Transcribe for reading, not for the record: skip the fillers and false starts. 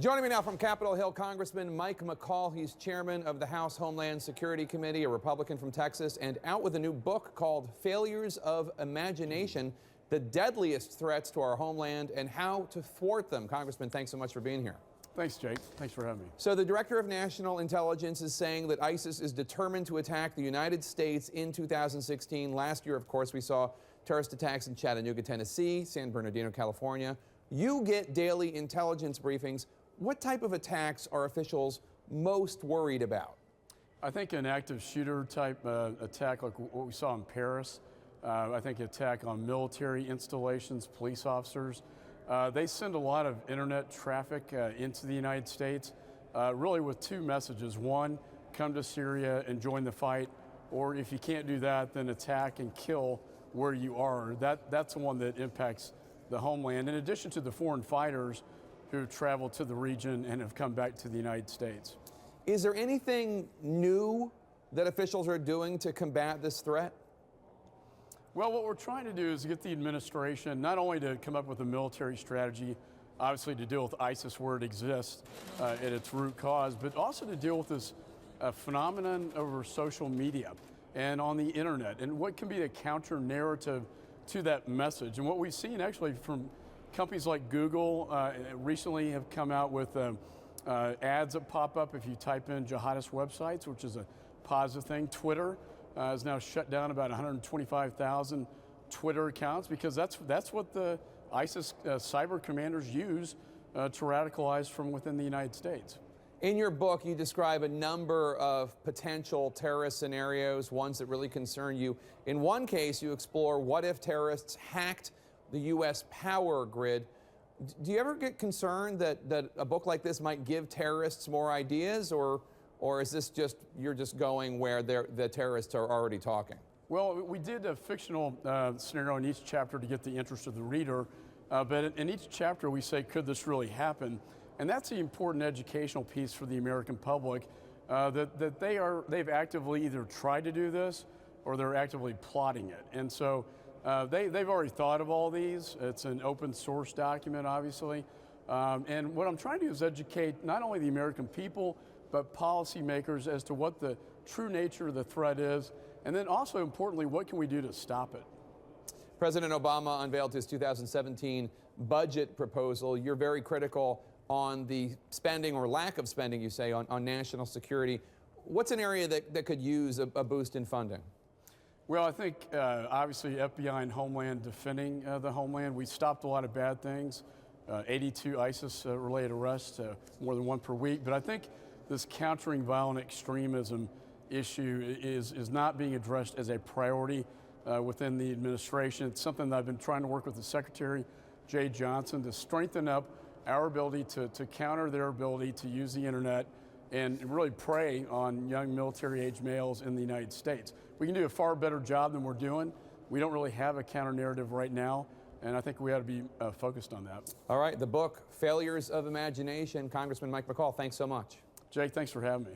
Joining me now from Capitol Hill, Congressman Mike McCaul. He's chairman of the House Homeland Security Committee, a Republican from Texas, and out with a new book called Failures of Imagination: The Deadliest Threats to Our Homeland and How to Thwart Them. Congressman, thanks so much for being here. Thanks, Jake. Thanks for having me. So the Director of National Intelligence is saying that ISIS is determined to attack the United States in 2016. Last year, of course, we saw terrorist attacks in Chattanooga, Tennessee, San Bernardino, California. You get daily intelligence briefings. What type of attacks are officials most worried about? I think an active shooter type attack like what we saw in Paris. I think attack on military installations, police officers. They send a lot of internet traffic into the United States, really with two messages. One, come to Syria and join the fight, or if you can't do that, then attack and kill where you are. That's the one that impacts the homeland, in addition to the foreign fighters who have traveled to the region and have come back to the United States. Is there anything new that officials are doing to combat this threat? Well, what we're trying to do is get the administration not only to come up with a military strategy, obviously to deal with ISIS where it exists at its root cause, but also to deal with this phenomenon over social media and on the internet, and what can be a counter narrative to that message. And what we've seen actually from companies like Google recently have come out with ads that pop up if you type in jihadist websites, which is a positive thing. Twitter has now shut down about 125,000 Twitter accounts because that's what the ISIS cyber commanders use to radicalize from within the United States. In your book, you describe a number of potential terrorist scenarios, ones that really concern you. In one case, you explore what if terrorists hacked the U.S. power grid. Do you ever get concerned that a book like this might give terrorists more ideas, or is this just, you're just going where the terrorists are already talking? Well, we did a fictional scenario in each chapter to get the interest of the reader, but in each chapter we say, could this really happen? And that's the important educational piece for the American public, that they've actively either tried to do this or they're actively plotting it. And so they've already thought of all these. It's an open source document, obviously. And what I'm trying to do is educate not only the American people, but policymakers as to what the true nature of the threat is, and then also importantly, what can we do to stop it? President Obama unveiled his 2017 budget proposal. You're very critical on the spending or lack of spending, you say, on national security. What's an area that could use a boost in funding? Well, I think obviously FBI and Homeland defending the homeland. We stopped a lot of bad things, 82 ISIS-related arrests, more than one per week. But I think this countering violent extremism issue is not being addressed as a priority within the administration. It's something that I've been trying to work with the Secretary, Jeh Johnson, to strengthen up our ability to counter their ability to use the internet and really prey on young military-age males in the United States. We can do a far better job than we're doing. We don't really have a counter-narrative right now, and I think we ought to be focused on that. All right, the book, Failures of Imagination. Congressman Mike McCaul, thanks so much. Jake, thanks for having me.